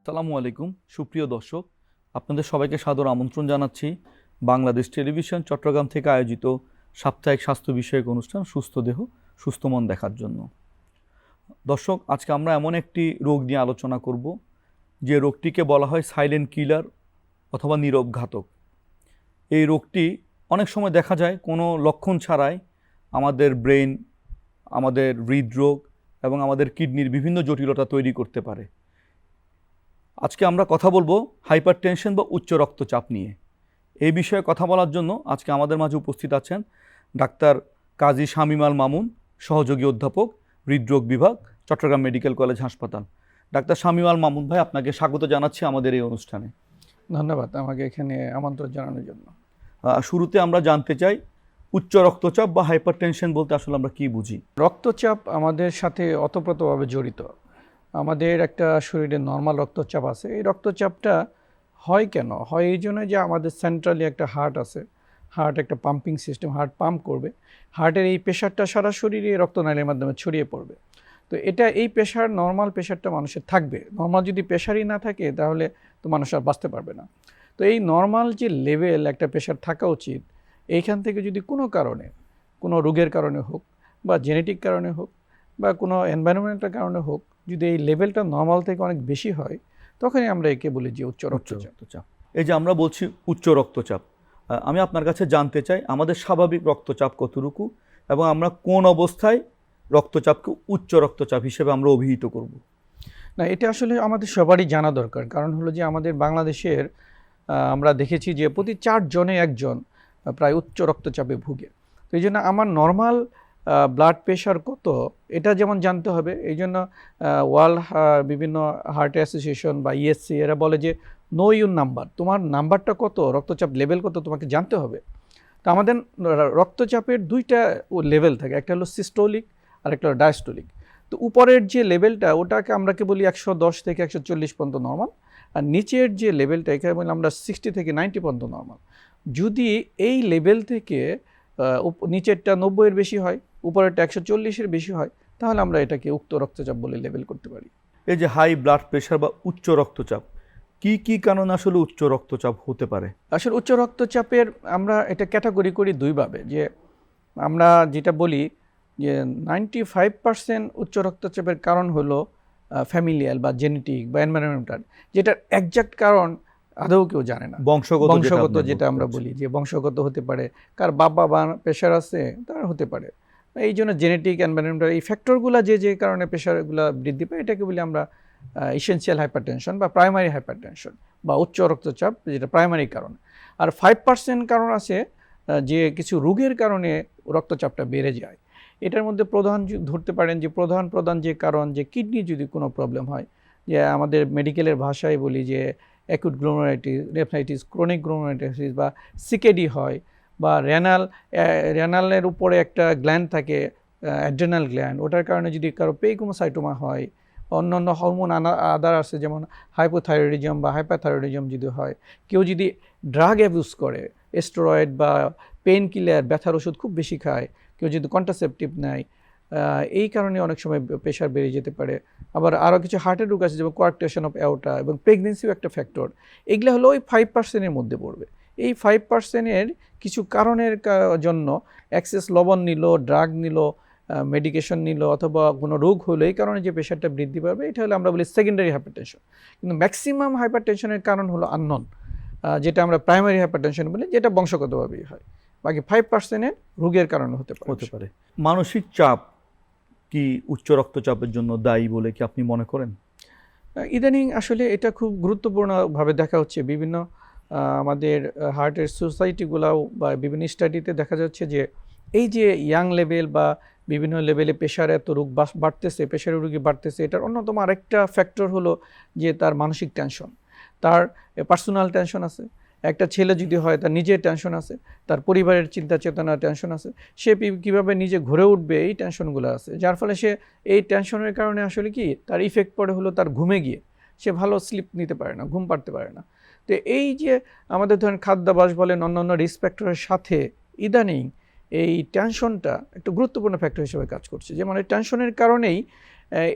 আসসালামু আলাইকুম সুপ্রিয় দর্শক, আপনাদের সবাইকে সাদর আমন্ত্রণ জানাচ্ছি বাংলাদেশ টেলিভিশন চট্টগ্রাম থেকে আয়োজিত সাপ্তাহিক স্বাস্থ্য বিষয়ক অনুষ্ঠান সুস্থ দেহ সুস্থ মন দেখার জন্য। দর্শক, আজকে আমরা এমন একটি রোগ নিয়ে আলোচনা করব যে রোগটিকে বলা হয় সাইলেন্ট কিলার অথবা নীরব ঘাতক। এই রোগটি অনেক সময় দেখা যায় কোনো লক্ষণ ছাড়াই আমাদের ব্রেন, আমাদের হৃদরোগ এবং আমাদের কিডনির বিভিন্ন জটিলতা তৈরি করতে পারে। আজকে আমরা কথা বলবো হাইপারটেনশন বা উচ্চ রক্তচাপ নিয়ে। এই বিষয়ে কথা বলার জন্য আজকে আমাদের মাঝে উপস্থিত আছেন ডাক্তার কাজী শামীম আল মামুন, সহযোগী অধ্যাপক, হৃদরোগ বিভাগ, চট্টগ্রাম মেডিকেল কলেজ হাসপাতাল। ডাক্তার শামীম আল মামুন ভাই, আপনাকে স্বাগত জানাচ্ছি আমাদের এই অনুষ্ঠানে। ধন্যবাদ আমাকে এখানে আমন্ত্রণ জানানোর জন্য। শুরুতে আমরা জানতে চাই উচ্চ রক্তচাপ বা হাইপারটেনশন বলতে আসলে আমরা কি বুঝি? রক্তচাপ আমাদের সাথে ওতপ্রোতভাবে জড়িত। আমাদের একটা শরীরে নর্মাল রক্তচাপ আছে। এই রক্তচাপটা হয় কেন? হয় এই জন্য যে আমাদের সেন্ট্রালি একটা হার্ট আছে, হার্ট একটা পাম্পিং সিস্টেম, হার্ট পাম্প করবে, হার্টের এই প্রেশারটা সারা শরীরে রক্তনালীর মাধ্যমে ছড়িয়ে পড়বে। তো এই প্রেশার, নর্মাল প্রেশারটা মানুষের থাকবে। নর্মাল যদি প্রেশারই না থাকে তাহলে তো মানুষ আর বাঁচতে পারবে না। তো এই নর্মাল যে লেভেল একটা প্রেশার থাকা উচিত, এইখান থেকে যদি কোনো কারণে, কোনো রোগের কারণে হোক বা জেনেটিক কারণে হোক বা কোনো এনভায়রনমেন্টের কারণে হোক, যদি এই লেভেলটা নর্মাল থেকে অনেক বেশি হয়, তখনই আমরা একে বলি যে উচ্চ রক্তচাপ। এই যে আমরা বলছি উচ্চ রক্তচাপ, আমি আপনার কাছে জানতে চাই আমাদের স্বাভাবিক রক্তচাপ কতটুকু এবং আমরা কোন অবস্থায় রক্তচাপকে উচ্চ রক্তচাপ হিসেবে আমরা অভিহিত করব? না, এটা আসলে আমাদের সবারই জানা দরকার। কারণ হলো যে আমাদের বাংলাদেশের আমরা দেখেছি যে প্রতি 4 জনে একজন প্রায় উচ্চ রক্তচাপে ভুগে। তো এই জন্য আমার নর্মাল ব্লাড প্রেশার কত এটা যেমন জানতে হবে। এই জন্য ওয়ার্ল্ড বিভিন্ন হার্ট অ্যাসোসিয়েশন বা ইএসসি এরা বলে যে নো ইউর নাম্বার, তোমার নাম্বারটা কত, রক্তচাপ লেভেল কত তোমাকে জানতে হবে। তো আমাদের রক্তচাপের দুইটা লেভেল থাকে, একটা হলো সিস্টোলিক আর একটা হলো ডায়াস্টোলিক। তো উপরের যে লেভেলটা ওটাকে আমরা বলি 110 থেকে 140 পর্যন্ত নর্মাল, আর নিচের যে লেভেলটা এখানে বলি আমরা 60 থেকে 90 পর্যন্ত নর্মাল। যদি এই লেভেল থেকে নিচেরটা 90-এর বেশি হয়, উপরেরটা 140-এর বেশি হয়, তাহলে আমরা এটাকে উচ্চ রক্তচাপ বলে লেভেল করতে পারি। এই যে হাই ব্লাড প্রেশার বা উচ্চ রক্তচাপ, কি কি কারণে আসলে উচ্চ রক্তচাপ হতে পারে? আসলে উচ্চ রক্তচাপের আমরা এটা ক্যাটাগরি করি দুইভাবে। যে আমরা যেটা বলি যে 95% উচ্চ রক্তচাপের কারণ হলো ফ্যামিলিয়াল বা জেনেটিক বা এনভায়রনমেন্টাল, যেটার একজ্যাক্ট কারণ আদৌ কেউ জানে না। বংশগত যেটা আমরা বলি যে বংশগত হতে পারে, কার বাবা বা প্রেশার আছে তার হতে পারে। এই জন্য জেনেটিক, এনভায়রনমেন্টাল এই ফ্যাক্টরগুলো যে কারণে প্রেশারগুলো বৃদ্ধি পায়, এটাকে বলি আমরা ইসেনশিয়াল হাইপারটেনশন বা প্রাইমারি হাইপারটেনশন বা উচ্চ রক্তচাপ, যেটা প্রাইমারি কারণ। আর 5% কারণ আছে যে কিছু রোগের কারণে রক্তচাপটা বেড়ে যায়। এটার মধ্যে প্রধান ধরতে পারেন যে প্রধান যে কারণ, যে কিডনি যদি কোনো প্রবলেম হয়, যে আমাদের মেডিকেলের ভাষায় বলি যে অ্যাকুট গ্লোমেরুলাইটিস, ক্রনিক গ্লোমেরুলাইটিস বা সিকেডি হয়, বা রেনালের উপরে একটা গ্ল্যান্ড থাকে, অ্যাড্রেনাল গ্ল্যান্ড, ওটার কারণে যদি কারো পেইকোমোসাইটোমা হয়, অন্যান্য হরমোন আদার আছে যেমন হাইপোথাইরয়েডিজম বা হাইপারথাইরয়েডিজম যদি হয়, কেউ যদি ড্রাগ অ্যাবিউজ করে, স্টেরয়েড বা পেইন কিলার, ব্যথার ওষুধ খুব বেশি খায়, কেউ যদি কন্ট্রাসেপটিভ নেয়, এই কারণে অনেক সময় প্রেশার বেড়ে যেতে পারে। আবার আরও কিছু হার্টের রোগ আছে যেমন কোয়ার্কটেশন অফ অ্যাওর্টা, এবং প্রেগনেন্সিও একটা ফ্যাক্টর। এগুলো হলো ওই 5%-এর মধ্যে পড়বে। এই 5%-এর কিছু কারণের জন্য এক্সেস লবণ নিল, ড্রাগ নিল, মেডিকেশন নিল, অথবা কোনো রোগ হলো, এই কারণে যে প্রেশারটা বৃদ্ধি পাবে, এটা হলো আমরা বলি সেকেন্ডারি হাইপারটেনশন। কিন্তু ম্যাক্সিমাম হাইপারটেনশনের কারণ হলো আননোন, যেটা আমরা প্রাইমারি হাইপারটেনশন বলি, যেটা বংশগতভাবেই হয়। বাকি 5%-এর রোগের কারণে হতে পারে। মানসিক চাপ কি উচ্চ রক্তচাপের জন্য দায়ী বলে কি আপনি মনে করেন? ইদানিং আসলে এটা খুব গুরুত্বপূর্ণভাবে দেখা হচ্ছে। বিভিন্ন আমাদের হার্টের সোসাইটিগুলাও বা বিভিন্ন স্টাডিতে দেখা যাচ্ছে যে এই যে ইয়াং লেভেল বা বিভিন্ন লেভেলে প্রেশার, এত রোগ বাড়তেছে, প্রেশারের রোগী বাড়তেছে, এটার অন্যতম আরেকটা ফ্যাক্টর হলো যে তার মানসিক টেনশন, তার পার্সোনাল টেনশন আছে। একটা ছেলে যদি হয়, তার নিজের টেনশন আছে, তার পরিবারের চিন্তা চেতনা টেনশন আছে, সে কীভাবে নিজে ঘুরে উঠবে এই টেনশনগুলো আছে। যার ফলে সে এই টেনশনের কারণে আসলে কি তার ইফেক্ট পড়ে হলো তার ঘুমে গিয়ে, সে ভালো স্লিপ নিতে পারে না, ঘুম পাড়তে পারে না। তো এই যে আমাদের ধরেন খাদ্যাভ্যাস বলেন, অন্যান্য রিস্ক ফ্যাক্টরের সাথে ইদানিং এই টেনশনটা একটা গুরুত্বপূর্ণ ফ্যাক্টর হিসেবে কাজ করছে। যেমন এই টেনশনের কারণেই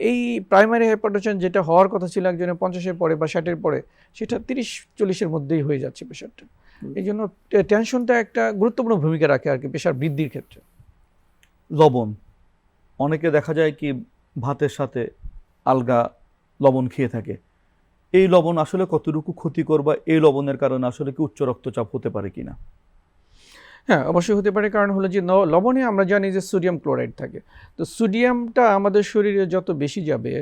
এই প্রাইমারি হাইপারটেনশন যেটা হওয়ার কথা ছিল একজনের 50-এর পরে বা 60-এর পরে, সেটা 30-40-এর মধ্যেই হয়ে যাচ্ছে প্রেশারটা। এই জন্য টেনশনটা একটা গুরুত্বপূর্ণ ভূমিকা রাখে আর কি প্রেশার বৃদ্ধির ক্ষেত্রে। লবণ, অনেকে দেখা যায় কি ভাতের সাথে আলগা লবণ খেয়ে থাকে। এই লবণ আসলে কতটুকু ক্ষতিকর, বা এই লবণের কারণে আসলে কি উচ্চ রক্তচাপ হতে পারে কিনা? হ্যাঁ, অবশ্যই হতে পারে। কারণ হলো যে লবণে আমরা জানি যে সোডিয়াম ক্লোরাইড থাকে। তো সোডিয়ামটা আমাদের শরীরে যত বেশি যাবে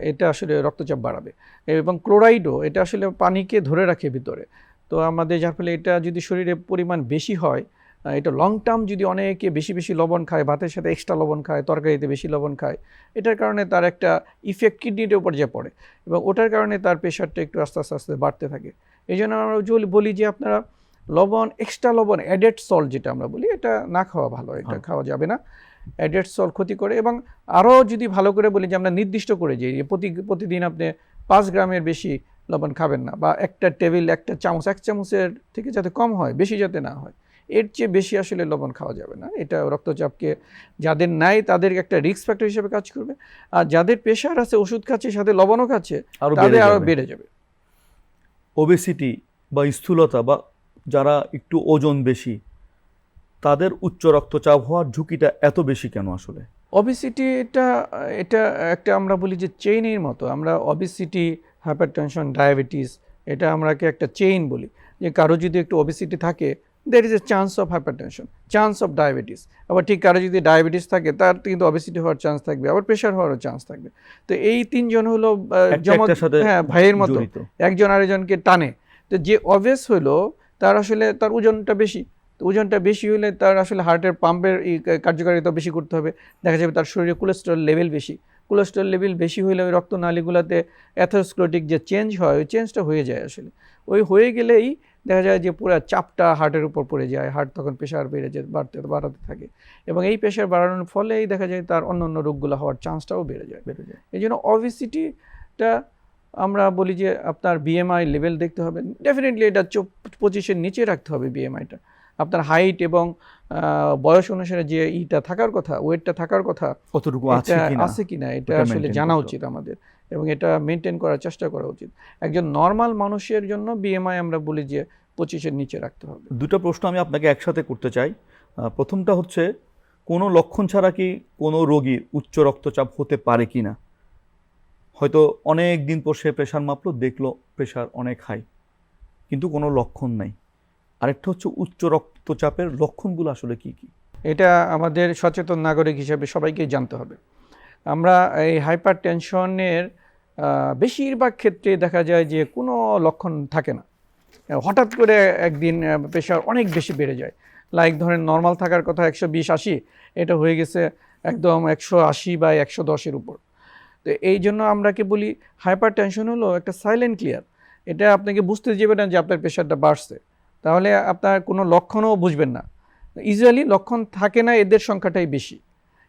এটা আসলে রক্তচাপ বাড়াবে, এবং ক্লোরাইডও এটা আসলে পানিকে ধরে রাখে ভিতরে। তো আমাদের যার ফলে এটা যদি শরীরে পরিমাণ বেশি হয়, এটা লং টার্ম যদি অনেকে বেশি বেশি লবণ খায়, ভাতের সাথে এক্সট্রা লবণ খায়, তরকারিতে বেশি লবণ খায়, এটার কারণে তার একটা ইফেক্ট কিডনির উপর যে পড়ে, এবং ওটার কারণে তার প্রেশারটা একটু আস্তে আস্তে আস্তে বাড়তে থাকে। এই জন্য আমরা বলি যে আপনারা লবণ, এক্সট্রা লবণ, অ্যাডেড সল্ট যেটা আমরা বলি, এটা না খাওয়া ভালো, এটা খাওয়া যাবে না। অ্যাডেড সল্ট ক্ষতি করে। এবং আরও যদি ভালো করে বলি যে আমরা নির্দিষ্ট করে যে প্রতিদিন আপনি 5 গ্রামের বেশি লবণ খাবেন না, বা একটা টেবিল, একটা চামচ, 1 চামচের থেকে যাতে কম হয়, বেশি যাতে না হয়, এর চেয়ে বেশি আসলে লবণ খাওয়া যাবে না। এটা রক্তচাপকে, যাদের নাই তাদের একটা রিস্ক ফ্যাক্টর হিসেবে কাজ করবে, আর যাদের প্রেশার আছে, ওষুধ খাচ্ছে, সাথে লবণও খাচ্ছে, তাদের আরও বেড়ে যাবে। ওবেসিটি বা স্থূলতা, বা যারা একটু ওজন বেশি, তাদের উচ্চ রক্তচাপ হওয়ার ঝুঁকিটা এত বেশি কেন আসলে? অবিসিটি এটা একটা আমরা বলি যে চেইনের মতো। আমরা অবিসিটি, হাইপারটেনশন, ডায়াবেটিস, এটা আমরাকে একটা চেইন বলি, যে কারো যদি একটু অবিসিটি থাকে, there is a chance of hypertension, chance of diabetes. আবার ঠিক কারো যদি ডায়াবেটিস থাকে, তার কিন্তু অবিসিটি হওয়ার চান্স থাকবে, আবার প্রেশার হওয়ারও চান্স থাকবে। তো এই তিনজন হলো যেমন ভাইয়ের মতো, একজন আরেকজনকে টানে। তো যে অবেস হলো, তার আসলে তার ওজনটা বেশি। তো ওজনটা বেশি হলে তার আসলে হার্টের পাম্পের কার্যকারিতা বেশি করতে হবে। দেখা যাবে তার শরীরে কোলেস্টেরল লেভেল বেশি। কোলেস্টেরল লেভেল বেশি হলে ওই রক্তনালীগুলোতে অ্যাথেরোস্ক্লেরোটিক যে চেঞ্জ হয়, ওই চেঞ্জটা হয়ে যায় আসলে। ওই হয়ে গেলেই দেখা যায় যে পুরো চাপটা হার্টের উপর পড়ে যায়, হার্ট তখন প্রেশার বাড়াতে থাকে, এবং এই প্রেশার বাড়ানোর ফলেই দেখা যায় তার অন্য রোগগুলো হওয়ার চান্সটাও বেড়ে যায়। এই জন্য অবেসিটিটা আমরা বলি যে আপনার বিএমআই লেভেল দেখতে হবে, ডেফিনেটলি এটা 25-এর নিচে রাখতে হবে বিএমআইটা। আপনার হাইট এবং বয়স অনুসারে যে থাকার কথা, ওয়েটটা থাকার কথা, কতটুকু আছে কিনা এটা আসলে জানা উচিত আমাদের, এবং এটা মেনটেন করার চেষ্টা করা উচিত। একজন নর্মাল মানুষের জন্য বিএমআই আমরা বলি যে 25-এর নিচে রাখতে হবে। দুটো প্রশ্ন আমি আপনাকে একসাথে করতে চাই। প্রথমটা হচ্ছে, কোনো লক্ষণ ছাড়া কি কোনো রোগীর উচ্চ রক্তচাপ হতে পারে কিনা? হয়তো অনেক দিন পর সে প্রেশার মাপলো, দেখলো প্রেশার অনেক হাই, কিন্তু কোনো লক্ষণ নাই। আরেকটা হচ্ছে, উচ্চ রক্তচাপের লক্ষণগুলো আসলে কি কি? এটা আমাদের সচেতন নাগরিক হিসেবে সবাইকেই জানতে হবে। আমরা এই হাইপার টেনশনের বেশিরভাগ ক্ষেত্রে দেখা যায় যে কোনো লক্ষণ থাকে না, হঠাৎ করে একদিন প্রেশার অনেক বেশি বেড়ে যায়। লাইক ধরেন নর্মাল থাকার কথা 120/80, এটা হয়ে গেছে একদম 180 বা 110-এর উপর। তো এই জন্য আমরা কি বলি, হাইপার টেনশন হলো একটা সাইলেন্ট ক্লিয়ার। এটা আপনাকে বুঝতে যাবে না যে আপনার প্রেশারটা বাড়ছে, তাহলে আপনার কোনো লক্ষণও বুঝবেন না। ইউজুয়ালি লক্ষণ থাকে না, এদের সংখ্যাটাই বেশি।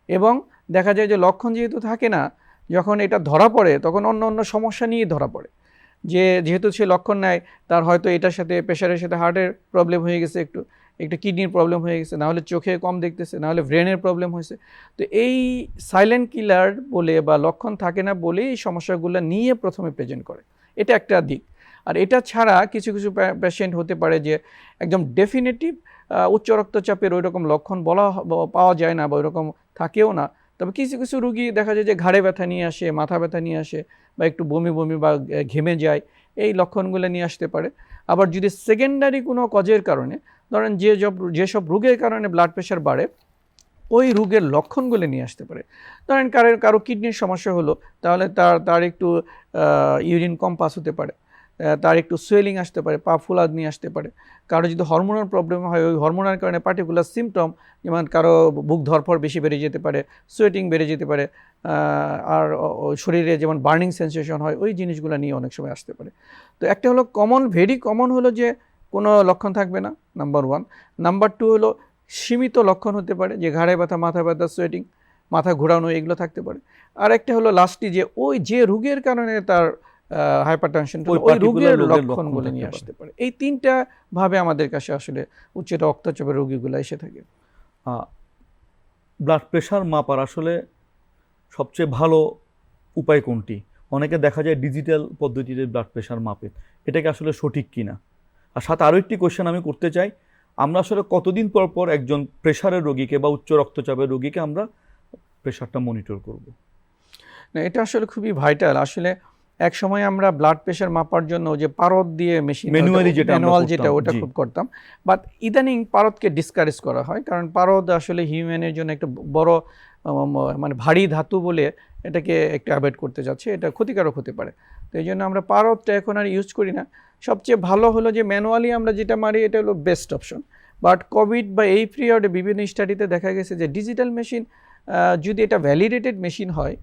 এবং দেখা যায় যে লক্ষণ যেহেতু থাকে না, যখন এটা ধরা পড়ে তখন অন্য সমস্যা নিয়ে ধরা পড়ে। যেহেতু সে লক্ষণ নেয়, তার হয়তো এটার সাথে প্রেশারের সাথে হার্টের প্রবলেম হয়ে গেছে, একটু কিডনির প্রবলেম হয়ে গেছে, নাহলে চোখে কম দেখতেছে, নাহলে ব্রেনের প্রবলেম হয়েছে। তো এই সাইলেন্ট কিলার বলে বা লক্ষণ থাকে না বলে এই সমস্যাগুলো নিয়ে প্রথমে প্রেজেন্ট করে, এটা একটা দিক। আর এটা ছাড়া কিছু পেশেন্ট হতে পারে যে একদম ডেফিনেটিভ উচ্চ রক্তচাপের ওই রকম লক্ষণ পাওয়া যায় না, বা ওই রকম থাকেও না। তবে কিছু রুগী দেখা যায় যে ঘাড়ে ব্যথা নিয়ে আসে, মাথা ব্যথা নিয়ে আসে, বা একটু বমি বা ঘেমে যায়, এই লক্ষণগুলো নিয়ে আসতে পারে। আবার যদি সেকেন্ডারি কোনো কজের কারণে, ধরেন যেসব রোগের কারণে ব্লাড প্রেশার বাড়ে, ওই রোগের লক্ষণগুলো নিয়ে আসতে পারে। ধরেন কারো কিডনির সমস্যা হলো, তাহলে তার একটু ইউরিন কম পাস হতে পারে, তার একটু সোয়েলিং আসতে পারে, পা ফুলা নিয়ে আসতে পারে। কারো যদি হরমোনাল প্রবলেম হয়, ওই হরমোনাল কারণে পার্টিকুলার সিমটম, যেমন কারো বুক ধরফর বেশি বেড়ে যেতে পারে, সোয়েটিং বেড়ে যেতে পারে, আর শরীরে যেমন বার্নিং সেন্সেশন হয়, ওই জিনিসগুলো নিয়ে অনেক সময় আসতে পারে। তো একটা হলো ভেরি কমন হলো যে কোনো লক্ষণ থাকবে না, নাম্বার 1। নাম্বার 2 হলো সীমিত লক্ষণ হতে পারে, যে ঘাড়ে ব্যথা, মাথা ব্যথা, সোয়েটিং, মাথা ঘোরানো, এগুলো থাকতে পারে। আর একটা হলো লাস্টলি যে রোগের কারণে তার হাইপারটেনশন, ওই রোগের লক্ষণগুলো নিয়ে আসতে পারে। এই 3টা ভাবে আমাদের কাছে আসলে উচ্চ রক্তচাপের রোগীগুলো এসে থাকে। ব্লাড প্রেশার মাপার আসলে সবচেয়ে ভালো উপায় কোনটি? অনেকে দেখা যায় ডিজিটাল পদ্ধতিতে ব্লাড প্রেশার মাপে, এটা কি আসলে সঠিক কিনা? আর সাথে আরও একটি কোয়েশ্চেন আমি করতে চাই, আমরা আসলে কতদিন পর পর একজন প্রেশারের রোগীকে বা উচ্চ রক্তচাপের রোগীকে আমরা প্রেশারটা মনিটর করব? না, এটা আসলে খুবই ভাইটাল। আসলে এক সময় আমরা ব্লাড প্রেশার মাপার জন্য যে পারদ দিয়ে মেশিন, ম্যানুয়ালি যেটা আমরা ম্যানুয়াল করতাম, যেটা, ওটা জি। খুব করতাম। বাট ইদানিং পারদকে ডিসকারেজ করা হয়, কারণ পারদ আসলে হিউম্যানের জন্য একটা বড় মানে ভারী ধাতু বলে এটাকে একটু অ্যাভয়েড করতে যাচ্ছে, এটা ক্ষতিকারক হতে পারে। তো এই জন্য আমরা পারদটা এখন আর ইউজ করি না। সবচেয়ে ভালো হলো যে ম্যানুয়ালি আমরা যেটা মারি, এটা হলো বেস্ট অপশন। বাট কোভিড বা এই পিরিয়ডে বিভিন্ন স্টাডিতে দেখা গেছে যে ডিজিটাল মেশিন, যদি এটা ভ্যালিডেটেড মেশিন হয়,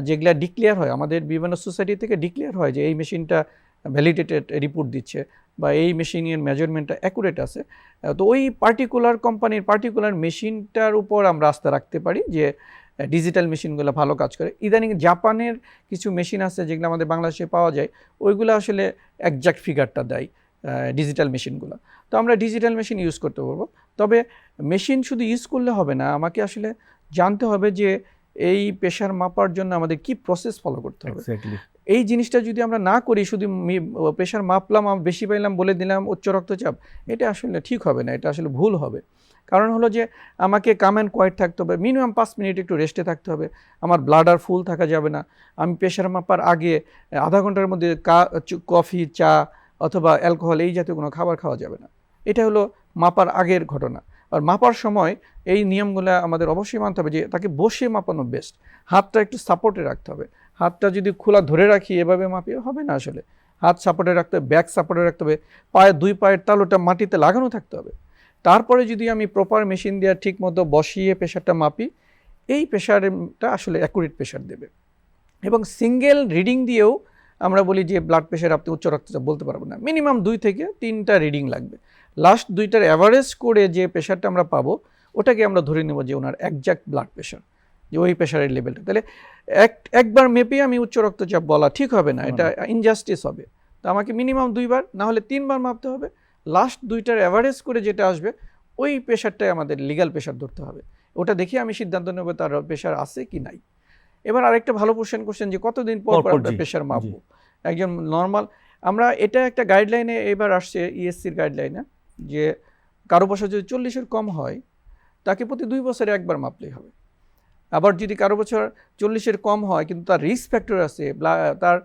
যেগুলা ডিক্লেয়ার হয়, আমাদের বিভিন্ন সোসাইটি থেকে ডিক্লেয়ার হয় যে এই মেশিনটা ভ্যালিডেটেড রিপোর্ট দিচ্ছে বা এই মেশিনের মেজারমেন্টটা অ্যাকুরেট আছে, তো ওই পার্টিকুলার কোম্পানির পার্টিকুলার মেশিনটার উপর আমরা আস্থা রাখতে পারি যে ডিজিটাল মেশিনগুলো ভালো কাজ করে। ইদানিং জাপানের কিছু মেশিন আছে যেগুলো আমাদের বাংলাদেশে পাওয়া যায়, ওইগুলো আসলে একজ্যাক্ট ফিগারটা দেয় ডিজিটাল মেশিনগুলো। তো আমরা ডিজিটাল মেশিন ইউজ করতে পারবো। তবে মেশিন শুধু ইউজ করলে হবে না, আমাকে আসলে জানতে হবে যে এই প্রেশার মাপার জন্য আমাদের কি প্রসেস ফলো করতে হবে। এক্স্যাক্টলি। এই জিনিসটা যদি আমরা না করি, শুধু প্রেশার মাপলাম, বেশি পাইলাম বলে দিলাম উচ্চ রক্তচাপ, এটা আসলে ঠিক হবে না, এটা আসলে ভুল হবে। কারণ হলো যে আমাকে কাম অ্যান্ড কোয়াইট থাকতে হবে, মিনিমাম 5 মিনিট একটু রেস্টে থাকতে হবে, আমার ব্লাডার ফুল থাকা যাবে না, আমি প্রেশার মাপার আগে আধা ঘন্টার মধ্যে কফি, চা অথবা অ্যালকোহল এই জাতীয় কোনো খাবার খাওয়া যাবে না। এটা হলো মাপার আগের ঘটনা। আর মাপার সময় এই নিয়মগুলো আমাদের অবশ্যই মানতে হবে যে তাকে বসে মাপানো বেস্ট, হাতটা একটু সাপোর্টে রাখতে হবে। হাতটা যদি খোলা ধরে রাখি এভাবে মাপিয়ে হবে না, আসলে হাত সাপোর্টে রাখতে হবে, ব্যাক সাপোর্টে রাখতে হবে, দুই পায়ের তালুটা মাটিতে লাগানো থাকতে হবে। তারপরে যদি আমি প্রপার মেশিন দিয়ে ঠিক মতো বসিয়ে প্রেশারটা মাপি, এই প্রেশারটা আসলে অ্যাকুরেট প্রেশার দেবে। এবং সিঙ্গেল রিডিং দিয়েও আমরা বলি যে ব্লাড প্রেশার আপনি উচ্চ রক্তচাপ বলতে পারবেন না, মিনিমাম 2 থেকে 3টা রিডিং লাগবে। লাস্ট 2টার অ্যাভারেজ করে যে প্রেশারটা আমরা পাবো, ওটাকে আমরা ধরে নেব যে ওনার একজ্যাক্ট ব্লাড প্রেশার, যে ওই প্রেশারের লেভেলটা। তাহলে একবার মেপে আমি উচ্চ রক্তচাপ বলা ঠিক হবে না, এটা ইনজাস্টিস হবে। তো আমাকে মিনিমাম 2বার না হলে 3বার মাপতে হবে। লাস্ট 2টার অ্যাভারেজ করে যেটা আসবে, ওই প্রেশারটাই আমাদের লিগ্যাল প্রেশার ধরতে হবে। ওটা দেখে আমি সিদ্ধান্ত নেব তার প্রেশার আছে কি নাই। এবার আরেকটা ভালো কোশ্চেন যে কতদিন পর পর আমরা প্রেশার মাপবো একজন নর্মাল। আমরা এটা একটা গাইডলাইনে এবার আসছে, ইএসসির গাইডলাইনে, যে কারো বছর যদি 40-এর কম হয় তাকে প্রতি 2 বছরে একবার মাপলেই হবে। আবার যদি কারো বছর 40-এর কম হয় কিন্তু তার রিস্ক ফ্যাক্টর আছে, তার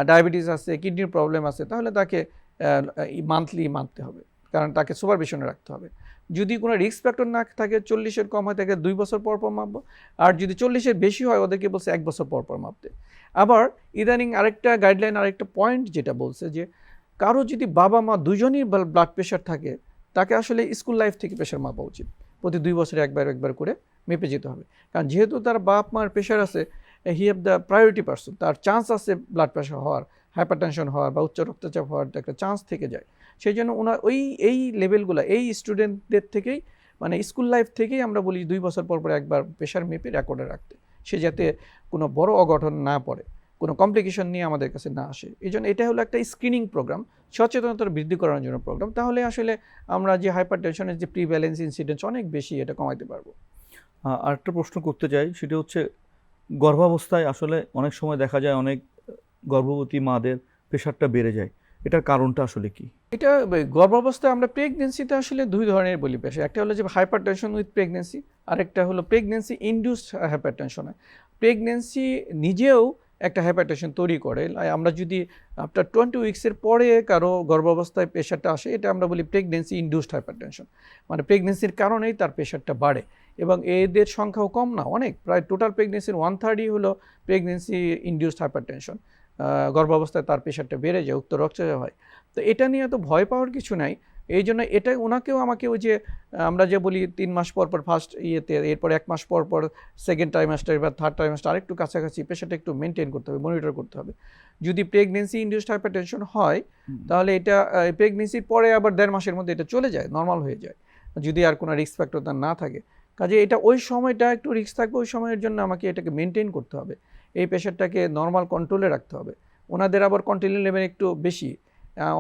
ডায়াবেটিস আছে, কিডনির প্রবলেম আছে, তাহলে তাকে মান্থলি মাপতে হবে, কারণ তাকে সুপারভিশনে রাখতে হবে। যদি কোনো রিস্ক ফ্যাক্টর না থাকে, 40-এর কম হয়, তাকে 2 বছর পর পর মাপবো। আর যদি 40-এর বেশি হয়, ওদেরকে বলছে 1 বছর পর পর মাপতে। আবার ইদানিং আরেকটা গাইডলাইন, আরেকটা পয়েন্ট যেটা বলছে যে কারো যদি বাবা মা দুজনই ব্লাড প্রেশার থাকে, তাকে আসলে স্কুল লাইফ থেকে প্রেশার মাপা উচিত, প্রতি 2 বছরে একবার করে মেপে যেতে হবে। কারণ যেহেতু তার বাপ মার প্রেশার আছে, he have the priority person, তার চান্স আছে ব্লাড প্রেশার হওয়ার, হাইপারটেনশন হওয়ার বা উচ্চ রক্তচাপ হওয়ার একটা চান্স থেকে যায়। সেই জন্য ওনার এই লেভেলগুলো এই স্টুডেন্টদের থেকেই, মানে স্কুল লাইফ থেকেই আমরা বলি 2 বছর পর পর একবার প্রেশার মেপে রেকর্ডে রাখতে, সে যাতে কোনো বড় অঘটন না পড়ে, কোনো কমপ্লিকেশন নিয়ে আমাদের কাছে না আসে। এই জন্য এটা হলো একটা স্ক্রিনিং প্রোগ্রাম, সচেতনতা বৃদ্ধি করার জন্য প্রোগ্রাম। তাহলে আসলে আমরা যে হাইপারটেনশনের যে প্রিভ্যালেন্স ইনসিডেন্স অনেক বেশি, এটা কমাইতে পারবো। আরেকটা প্রশ্ন করতে চাই, সেটা হচ্ছে গর্ভাবস্থায় আসলে অনেক সময় দেখা যায় অনেক গর্ভবতী মাদের প্রেশারটা বেড়ে যায়, এটার কারণটা আসলে কি? এটা গর্ভাবস্থায় আমরা প্রেগনেন্সিতে আসলে 2 ধরনের বলি প্রেশার, একটা হলো যে হাইপারটেনশন উইথ প্রেগনেন্সি, আরেকটা হলো প্রেগনেন্সি ইনডিউসড হাইপারটেনশন। প্রেগনেন্সি নিজেও একটা হাইপারটেনশন তৈরি করে। আমরা যদি আফটার 20 উইক্সের পরে কারো গর্ভাবস্থায় প্রেশারটা আসে, এটা আমরা বলি প্রেগনেন্সি ইনডিউসড হাইপারটেনশন, মানে প্রেগনেন্সির কারণেই তার প্রেশারটা বাড়ে। এবং এদের সংখ্যাও কম না, অনেক, প্রায় টোটাল প্রেগনেন্সির 1/3 হলো প্রেগনেন্সি ইনডিউসড হাইপারটেনশন, গর্ভাবস্থায় তার প্রেশারটা বেড়ে যায়, উচ্চ রক্তচাপ হয়। তো এটা নিয়ে তো ভয় পাওয়ার কিছু নাই। এই জন্য এটা ওনাকেও আমাকে ওই যে আমরা যে বলি 3 মাস পর পর ফার্স্ট ইয়েতে, এরপর 1 মাস পর পর সেকেন্ড ট্রাইমাস্টার বা থার্ড ট্রাইমাস্টার আরেকটু কাছাকাছি প্রেশারটা একটু মেনটেন করতে হবে, মনিটর করতে হবে। যদি প্রেগনেন্সি ইনডিউসড হাইপারটেনশন হয়, তাহলে এটা প্রেগনেন্সির পরে আবার 1.5 মাসের মধ্যে এটা চলে যায়, নর্মাল হয়ে যায়, যদি আর কোনো রিস্ক ফ্যাক্টর তার না থাকে। কাজে এটা ওই সময়টা একটু রিস্ক থাকবে, ওই সময়ের জন্য আমাকে এটাকে মেনটেন করতে হবে, এই প্রেশারটাকে নর্মাল কন্ট্রোলে রাখতে হবে। ওনাদের আবার কন্ট্রোল লেভেল একটু বেশি,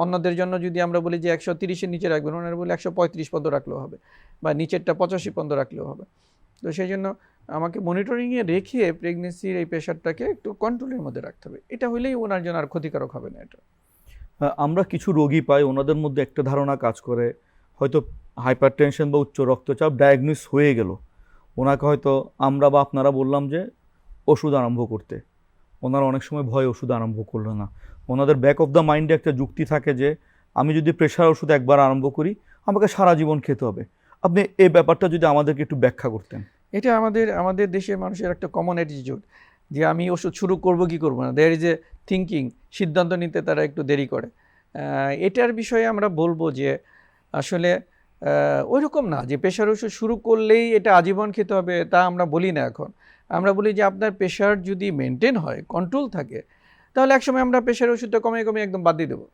অন্যদের জন্য যদি আমরা বলি যে 130-এর নিচে রাখবেন, ওনারা বলি 135 পর্যন্ত রাখলেও হবে, বা নিচেরটা 85 পর্যন্ত রাখলেও হবে। তো সেই জন্য আমাকে মনিটরিংয়ে রেখে প্রেগনেন্সির এই প্রেশারটাকে একটু কন্ট্রোলের মধ্যে রাখতে হবে। এটা হলেই ওনার জন্য আর ক্ষতিকারক হবে না এটা। আমরা কিছু রোগী পাই, ওনাদের মধ্যে একটা ধারণা কাজ করে, হয়তো হাইপারটেনশন বা উচ্চ রক্তচাপ ডায়াগনোস হয়ে গেল, ওনাকে হয়তো আমরা বা আপনারা বললাম যে ওষুধ আরম্ভ করতে, ওনারা অনেক সময় ভয়ে ওষুধ আরম্ভ করলো না। ওনাদের ব্যাক অফ দ্য মাইন্ডে একটা যুক্তি থাকে যে আমি যদি প্রেশার ওষুধ একবার আরম্ভ করি আমাকে সারা জীবন খেতে হবে। আপনি এই ব্যাপারটা যদি আমাদেরকে একটু ব্যাখ্যা করতেন। এটা আমাদের দেশের মানুষের একটা কমন অ্যাটিটিউড যে আমি ওষুধ শুরু করব কি করব না, দেয়ার ইজ এ থিঙ্কিং, সিদ্ধান্ত নিতে তারা একটু দেরি করে। এটার বিষয়ে আমরা বলবো যে আসলে ওই রকম না যে প্রেশার ওষুধ শুরু করলেই এটা আজীবন খেতে হবে, তা আমরা বলি না। এখন আমরা বলি যে আপনার প্রেশার যদি মেনটেন হয়, কন্ট্রোল থাকে, তাহলে একসময় আমরা প্রেশার ওষুধটা কমিয়ে কমিয়ে একদম বাদ দিয়ে দেবো।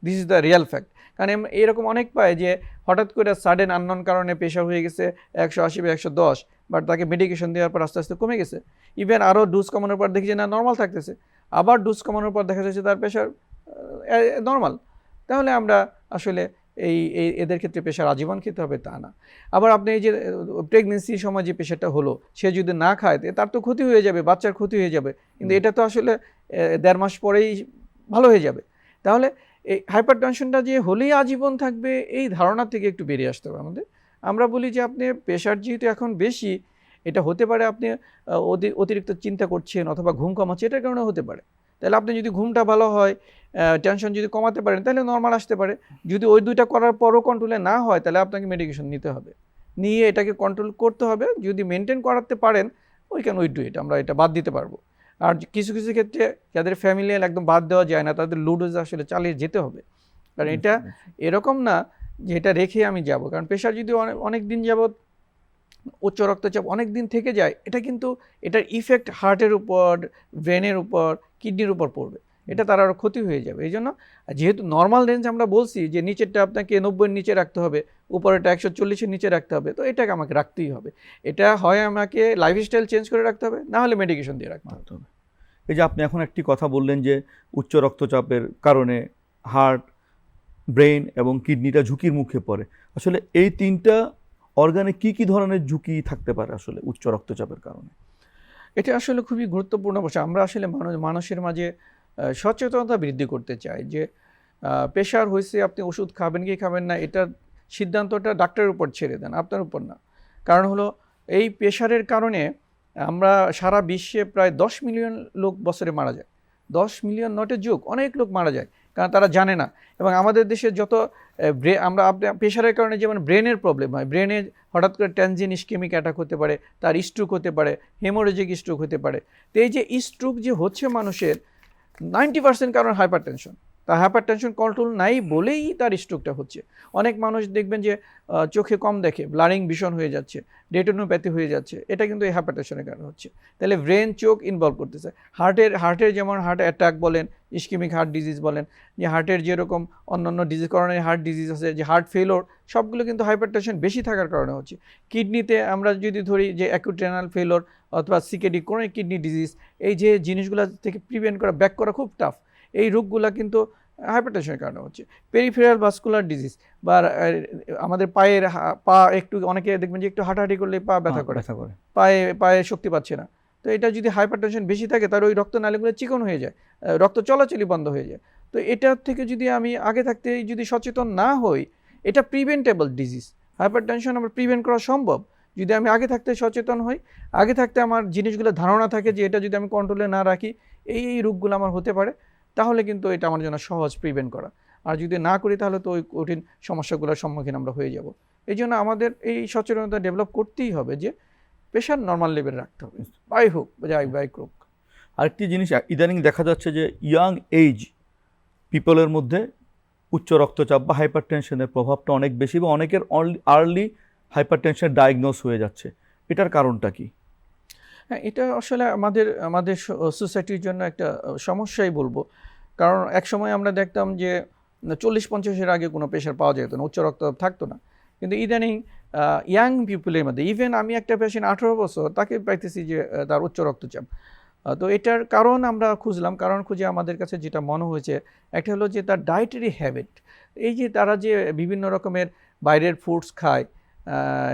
This is the Real fact. কারণ এরকম অনেক পায় যে হঠাৎ করে সাডেন আননোন কারণে প্রেশার হয়ে গেছে 180 বা 110, বাট তাকে মেডিকেশন দেওয়ার পর আস্তে আস্তে কমে গেছে। ইভেন আরও ডোজ কমানোর পর দেখি যে না নর্মাল থাকতেছে, আবার ডোজ কমানোর পর দেখা যাচ্ছে তার প্রেশার নর্মাল। তাহলে আমরা আসলে এদের ক্ষেত্রে প্রেশার আজীবন খেতে হবে তা না। আবার আপনি এই যে প্রেগনেন্সির সময় যে প্রেশারটা হলো, সে যদি না খায় তার তো ক্ষতি হয়ে যাবে, বাচ্চার ক্ষতি হয়ে যাবে, কিন্তু এটা তো আসলে 1.5 মাস পরেই ভালো হয়ে যাবে। তাহলে এই হাইপার টেনশনটা যে হলেই আজীবন থাকবে এই ধারণা থেকে একটু বেরিয়ে আসতে হবে আমাদের। আমরা বলি যে আপনি প্রেশার যেহেতু এখন বেশি, এটা হতে পারে আপনি অতিরিক্ত চিন্তা করছেন অথবা ঘুম কমাচ্ছে, এটার কারণে হতে পারে। তাহলে আপনি যদি ঘুমটা ভালো হয়, টেনশন যদি কমাতে পারেন, তাহলে নর্মাল আসতে পারে। যদি ওই দুইটা করার পরও কন্ট্রোলে না হয়, তাহলে আপনাকে মেডিকেশন নিতে হবে, নিয়ে এটাকে কন্ট্রোল করতে হবে। যদি মেনটেন করাতে পারেন, we can with do it, আমরা এটা বাদ দিতে পারবো। আর কিছু কিছু ক্ষেত্রে যাদের ফ্যামিলিয়াল একদম বাদ দেওয়া যায় না, তাদের লো ডোজ আসলে চালিয়ে যেতে হবে। কারণ এটা এরকম না যে এটা রেখে আমি যাব। কারণ প্রেশার যদি অনেক দিন যাবত, উচ্চ রক্তচাপ অনেক দিন থেকে যায়, এটা কিন্তু এটার ইফেক্ট হার্টের উপর, ব্রেনের উপর, কিডনির উপর পড়বে, এটা তার আরও ক্ষতি হয়ে যাবে। এই জন্য যেহেতু নর্মাল রেঞ্জ আমরা বলছি যে নিচেরটা আপনাকে 90-এর নিচে রাখতে হবে, উপরেরটা 140-এর নিচে রাখতে হবে, তো এটাকে আমাকে রাখতেই হবে। এটা হয় আমাকে লাইফস্টাইল চেঞ্জ করে রাখতে হবে, না হলে মেডিকেশন দিয়ে রাখতে হবে। এই যে আপনি এখন একটি কথা বললেন যে উচ্চ রক্তচাপের কারণে হার্ট, ব্রেন এবং কিডনিটা ঝুঁকির মুখে পড়ে। আসলে এই তিনটা অর্গানে কি কি ধরনের ঝুঁকি থাকতে পারে আসলে উচ্চ রক্তচাপের কারণে? এটা আসলে খুবই গুরুত্বপূর্ণ বিষয়। আমরা আসলে মানুষের মাঝে সচেতনতা বৃদ্ধি করতে চাই যে প্রেশার হয়েছে, আপনি ওষুধ খাবেন কি খাবেন না, এটার সিদ্ধান্তটা ডাক্তারের উপর ছেড়ে দেন, আপনার উপর না। কারণ হলো এই প্রেশারের কারণে আমরা সারা বিশ্বে প্রায় 10 মিলিয়ন লোক বছরে মারা যায়। 10 মিলিয়ন নট এ জোক, অনেক লোক মারা যায়, কারণ তারা জানে না। এবং আমাদের দেশে যত প্রেশারের কারণে যেমন ব্রেনের প্রবলেম হয়, ব্রেনে হঠাৎ করে ট্যানজিন ইস্কেমিক অ্যাটাক হতে পারে, তার স্ট্রোক হতে পারে, হেমোরেজিক স্ট্রোক হতে পারে। তো এই যে স্ট্রোক যে হচ্ছে মানুষের 90% কারণ হাইপার টেনশন। তার হাইপার টেনশন কন্ট্রোল নাই বলেই তার স্ট্রোকটা হচ্ছে। অনেক মানুষ দেখবেন যে চোখে কম দেখে, ব্লারিং ভিশন হয়ে যাচ্ছে, রেটিনোপ্যাথি হয়ে যাচ্ছে, এটা কিন্তু এই হাইপার টেনশনের কারণে হচ্ছে। তাহলে ব্রেন চোখ ইনভলভ করতেছে। হার্টের যেমন হার্ট অ্যাটাক বলেন, ইস্কেমিক হার্ট ডিজিজ বলেন, যে হার্টের যেরকম অন্যান্য ডিজিজ, করোনারি হার্ট ডিজিজ আছে, যে হার্ট ফেলোর, সবগুলো কিন্তু হাইপার টেনশন বেশি থাকার কারণে হচ্ছে। কিডনিতে আমরা যদি ধরি যে অ্যাকিউট রেনাল ফেলোর অথবা সিকেডি, ক্রনিক কিডনি ডিজিজ, এই যে জিনিসগুলো থেকে প্রিভেন্ট করা, ব্যাক করা খুব টাফ। এই রোগগুলা কিন্তু হাইপারটেনশনের কারণে হচ্ছে। পেরিফেরাল ভাস্কুলার ডিজিজ বা আমাদের পা একটু, অনেকে দেখবেন যে একটু হাঁটাহাঁটি করলে পা ব্যথা করে, পায়ে শক্তি পাচ্ছে না। তো এটা যদি হাইপারটেনশন বেশি থাকে, তার ওই রক্তনালীগুলো চিকন হয়ে যায়, রক্ত চলাচলই বন্ধ হয়ে যায়। তো এটার থেকে যদি আমি আগে থাকতে যদি সচেতন না হই, এটা প্রিভেন্টেবল ডিজিজ। হাইপারটেনশন আমরা প্রিভেন্ট করা সম্ভব যদি আমি আগে থাকতে সচেতন হই, আগে থাকতে আমার জিনিসগুলো ধারণা থাকে যে এটা যদি আমি কন্ট্রোলে না রাখি এই রোগগুলো আমার হতে পারে, তাহলে কিন্তু এটা আমার জন্য সহজ প্রিভেন্ট করা। আর যদি না করি তাহলে তো ওই কঠিন সমস্যাগুলোর সম্মুখীন আমরা হয়ে যাব। এই জন্য আমাদের এই সচেতনতা ডেভেলপ করতেই হবে যে প্রেশার নর্মাল লেভেল রাখতে হবে, বাই হোক বাই হোক। আরেকটি জিনিস ইদানিং দেখা যাচ্ছে যে ইয়াং এজ পিপলের মধ্যে উচ্চ রক্তচাপ বা হাইপার টেনশনের প্রভাবটা অনেক বেশি, বা অনেকের আর্লি হাইপার টেনশন ডায়াগনোস হয়ে যাচ্ছে। এটার কারণটা কি? হ্যাঁ, এটা আসলে আমাদের সোসাইটির জন্য একটা সমস্যাই বলবো। কারণ একসময় আমরা দেখতাম যে 40-50-এর আগে কোনো প্রেশার পাওয়া যেত না, উচ্চ রক্তচাপ থাকতো না। কিন্তু ইদানিং ইয়াং পিপুলের মধ্যে, ইভেন আমি একটা পেশেন্ট 18 বছর, তাকে পাইতেছি যে তার উচ্চ রক্তচাপ। তো এটার কারণ আমরা খুঁজলাম, কারণ খুঁজে আমাদের কাছে যেটা মনে হয়েছে, একটা হলো যে তার ডায়েটারি হ্যাবিট। এই যে তারা যে বিভিন্ন রকমের বাইরের ফুডস খায়,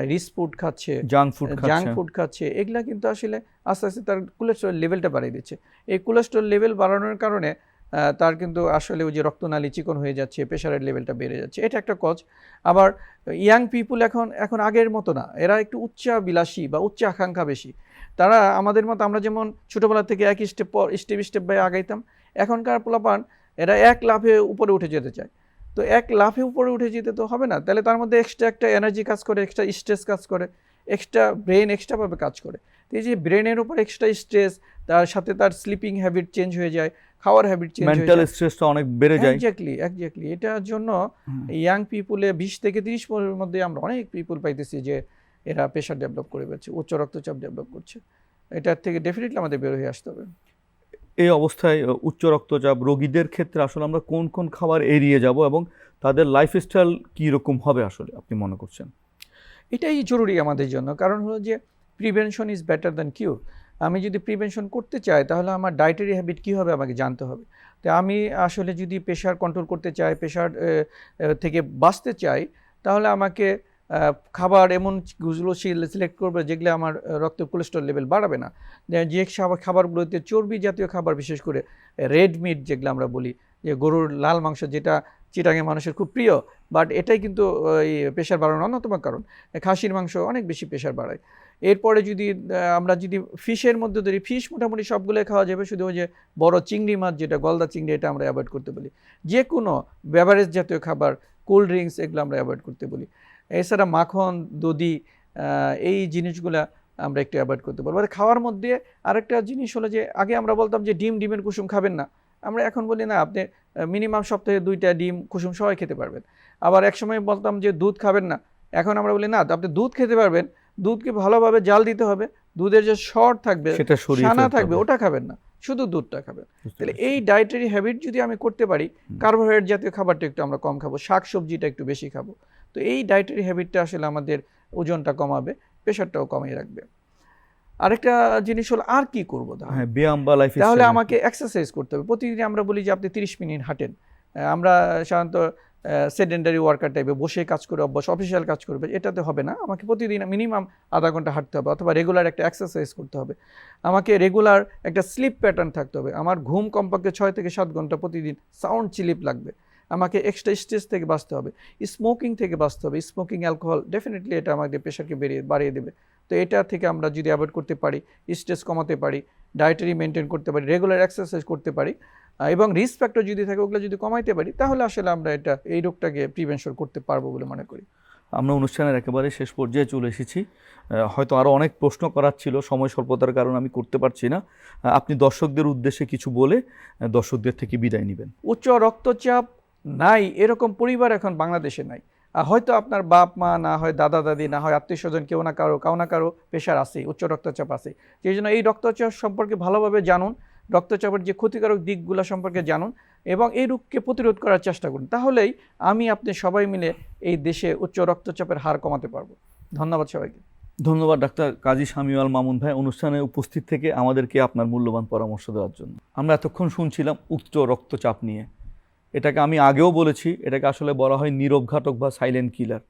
রিচ ফুড খাচ্ছে, জাঙ্ক ফুড জাঙ্ক ফুড খাচ্ছে, এগুলা কিন্তু আসলে আস্তে আস্তে তার কোলেস্টেরল লেভেলটা বাড়িয়ে দিচ্ছে। এই কোলেস্টেরল লেভেল বাড়ানোর কারণে তার কিন্তু আসলে ওই যে রক্তনালী চিকন হয়ে যাচ্ছে, প্রেশারের লেভেলটা বেড়ে যাচ্ছে, এটা একটা কজ। আবার ইয়াং পিপুল এখন আগের মতো না, এরা একটু উচ্চাবিলাসী বা উচ্চ আকাঙ্ক্ষা বেশি। তারা আমাদের মতো, আমরা যেমন ছোটোবেলা থেকে এক স্টেপ বাই আগাইতাম, এখনকার পোলাপান এরা এক লাফে উপরে উঠে যেতে চায়। তো এক লাফে উপরে উঠে যেতে তো হবে না, তাহলে তার মধ্যে এক্সট্রা একটা এনার্জি কাজ করে, এক্সট্রা স্ট্রেস কাজ করে, এক্সট্রা ব্রেন এক্সট্রাভাবে কাজ করে। তো এই যে ব্রেনের উপর এক্সট্রা স্ট্রেস, তার সাথে তার স্লিপিং হ্যাবিট চেঞ্জ হয়ে যায়, খাওয়ার হ্যাবিট চেঞ্জ হয়ে যায়, মেন্টাল স্ট্রেসটা অনেক বেড়ে যায়। এক্স্যাক্টলি। এটার জন্য ইয়াং পিপুলে 20 থেকে 30 বছরের মধ্যে আমরা অনেক পিপুল পাইতেছি যে এরা প্রেশার ডেভেলপ করে ফেলছে, উচ্চ রক্তচাপ ডেভেলপ করছে। এটার থেকে ডেফিনেটলি আমাদের বের হয়ে আসতে হবে। এই অবস্থায় উচ্চ রক্তচাপ রোগীদের ক্ষেত্রে আসলে আমরা কোন কোন খাবার এড়িয়ে যাব এবং তাদের লাইফস্টাইল কী রকম হবে আসলে আপনি মনে করছেন? এটাই জরুরি আমাদের জন্য, কারণ হলো যে প্রিভেনশন ইজ বেটার দ্যান কিউর। আমি যদি প্রিভেনশন করতে চাই তাহলে আমার ডায়েটারি হ্যাবিট কী হবে আমাকে জানতে হবে। তো আমি আসলে যদি প্রেশার কন্ট্রোল করতে চাই, প্রেশার থেকে বাঁচতে চাই, তাহলে আমাকে খাবার এমনগুলো সিলেক্ট করবে যেগুলো আমার রক্তে কোলেস্টেরল লেভেল বাড়াবে না। যে খাবারগুলোতে চর্বি জাতীয় খাবার, বিশেষ করে রেড মিট যেগুলো আমরা বলি, যে গরুর লাল মাংস, যেটা চিটাঙে মানুষের খুব প্রিয়, বাট এটাই কিন্তু এই প্রেশার বাড়ানোর অন্যতম কারণ। খাসির মাংস অনেক বেশি প্রেশার বাড়ায়। এরপরে যদি আমরা যদি ফিশের মধ্যে ধরি, ফিশ মোটামুটি সবগুলোই খাওয়া যাবে, শুধু ওই যে বড় চিংড়ি মাছ, যেটা গলদা চিংড়ি, এটা আমরা অ্যাভয়েড করতে বলি। যে কোনো বেভারেজ জাতীয় খাবার, কোল্ড ড্রিঙ্কস, এগুলো আমরা অ্যাভয়েড করতে বলি। এছাড়া মাখন, দধি, এই জিনিসগুলা আমরা একটু অ্যাভয়েড করতে পারবো। খাওয়ার মধ্যে আরেকটা জিনিস হলো যে আগে আমরা বলতাম যে ডিমের কুসুম খাবেন না, আমরা এখন বলি না, আপনি মিনিমাম সপ্তাহে 2টা ডিম কুসুম সবাই খেতে পারবেন। আবার একসময় বলতাম যে দুধ খাবেন না, এখন আমরা বলি না, আপনি দুধ খেতে পারবেন, দুধকে ভালোভাবে জাল দিতে হবে, দুধের যে সর থাকবে, ছানা থাকবে, ওটা খাবেন না, শুধু দুধটা খাবেন। তাহলে এই ডায়েটারি হ্যাবিট যদি আমি করতে পারি, কার্বোহাইড্রেট জাতীয় খাবারটা একটু আমরা কম খাবো, শাক সবজিটা একটু বেশি খাবো, তো এই ডায়েটারি হ্যাবিটটা আসলে আমাদের ওজনটা কমাবে, প্রেশারটাও কমিয়ে রাখবে। আরেকটা জিনিস হলো, আর কি করবো তাহলে আমাকে এক্সারসাইজ করতে হবে। প্রতিদিন আমরা বলি যে আপনি 30 মিনিট হাঁটেন। আমরা সাধারণত সেডেন্টারি ওয়ার্কার টাইপে বসে কাজ করে অভ্যাস, অফিসিয়াল কাজ করবে, এটাতে হবে না। আমাকে প্রতিদিন মিনিমাম আধা ঘন্টা হাঁটতে হবে, অথবা রেগুলার একটা এক্সারসাইজ করতে হবে। আমাকে রেগুলার একটা স্লিপ প্যাটার্ন থাকতে হবে। আমার ঘুম কমপক্ষে 6 থেকে 7 ঘন্টা প্রতিদিন সাউন্ড স্লিপ লাগবে। আমাকে এক্সট্রা স্ট্রেস থেকে বাঁচতে হবে, স্মোকিং থেকে বাঁচতে হবে। স্মোকিং, অ্যালকোহল, ডেফিনেটলি এটা আমাদের প্রেশারকে বাড়িয়ে দেবে। তো এটা থেকে আমরা যদি অ্যাভয়েড করতে পারি, স্ট্রেস কমাতে পারি, ডায়েটারি মেনটেন করতে পারি, রেগুলার এক্সারসাইজ করতে পারি, এবং রিস্ক ফ্যাক্টর যদি থাকে ওগুলো যদি কমাইতে পারি, তাহলে আসলে আমরা এই রোগটাকে প্রিভেনশন করতে পারবো বলে মনে করি। আমরা অনুষ্ঠানের একেবারে শেষ পর্যায়ে চলে এসেছি। হয়তো আরও অনেক প্রশ্ন করার ছিল, সময় স্বল্পতার কারণে আমি করতে পারছি না। আপনি দর্শকদের উদ্দেশ্যে কিছু বলে দর্শকদের থেকে বিদায় নেবেন। উচ্চ রক্তচাপ নাই এরকম পরিবার এখন বাংলাদেশে নাই। হয়তো আপনার বাপ মা, না হয় দাদা দাদি, না হয় আত্মীয় স্বজন, কেউ না কারো প্রেশার আছে, উচ্চ রক্তচাপ আছে। সেই জন্য এই রক্তচাপ সম্পর্কে ভালোভাবে জানুন, রক্তচাপের যে ক্ষতিকারক দিকগুলো সম্পর্কে জানুন, এবং এই রোগকে প্রতিরোধ করার চেষ্টা করুন। তাহলেই আপনি সবাই মিলে এই দেশে উচ্চ রক্তচাপের হার কমাতে পারবো। ধন্যবাদ সবাইকে। ধন্যবাদ ডাক্তার কাজী শামীউল মামুন ভাই, অনুষ্ঠানে উপস্থিত থেকে আমাদেরকে আপনার মূল্যবান পরামর্শ দেওয়ার জন্য। আমরা এতক্ষণ শুনছিলাম উচ্চ রক্তচাপ নিয়ে। এটাকে আমি আগেও বলেছি, এটাকে আসলে বলা হয় নীরব ঘাতক বা সাইলেন্ট কিলার।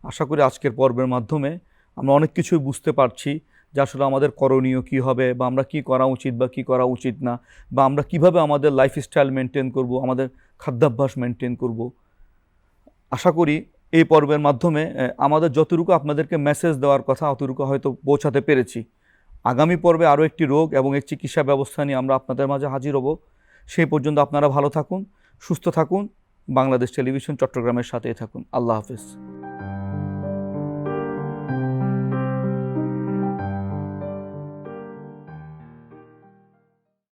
আশা করি আজকের পর্বের মাধ্যমে আমরা অনেক কিছুই বুঝতে পারছি যে আসলে আমাদের করণীয় কী হবে, বা আমরা কী করা উচিত বা কী করা উচিত না, বা আমরা কিভাবে আমাদের লাইফস্টাইল মেনটেন করব, আমাদের খাদ্যাভ্যাস মেনটেন করব। আশা করি এই পর্বের মাধ্যমে আমাদের যতটুকু আপনাদেরকে মেসেজ দেওয়ার কথা অতটুকু হয়তো পৌঁছাতে পেরেছি। আগামী পর্বে আরও একটি রোগ এবং এর চিকিৎসা ব্যবস্থা নিয়ে আমরা আপনাদের মাঝে হাজির হব। সেই পর্যন্ত আপনারা ভালো থাকুন, সুস্থ থাকুন, বাংলাদেশ টেলিভিশন চট্টগ্রামের সাথেই থাকুন। আল্লাহ হাফেজ।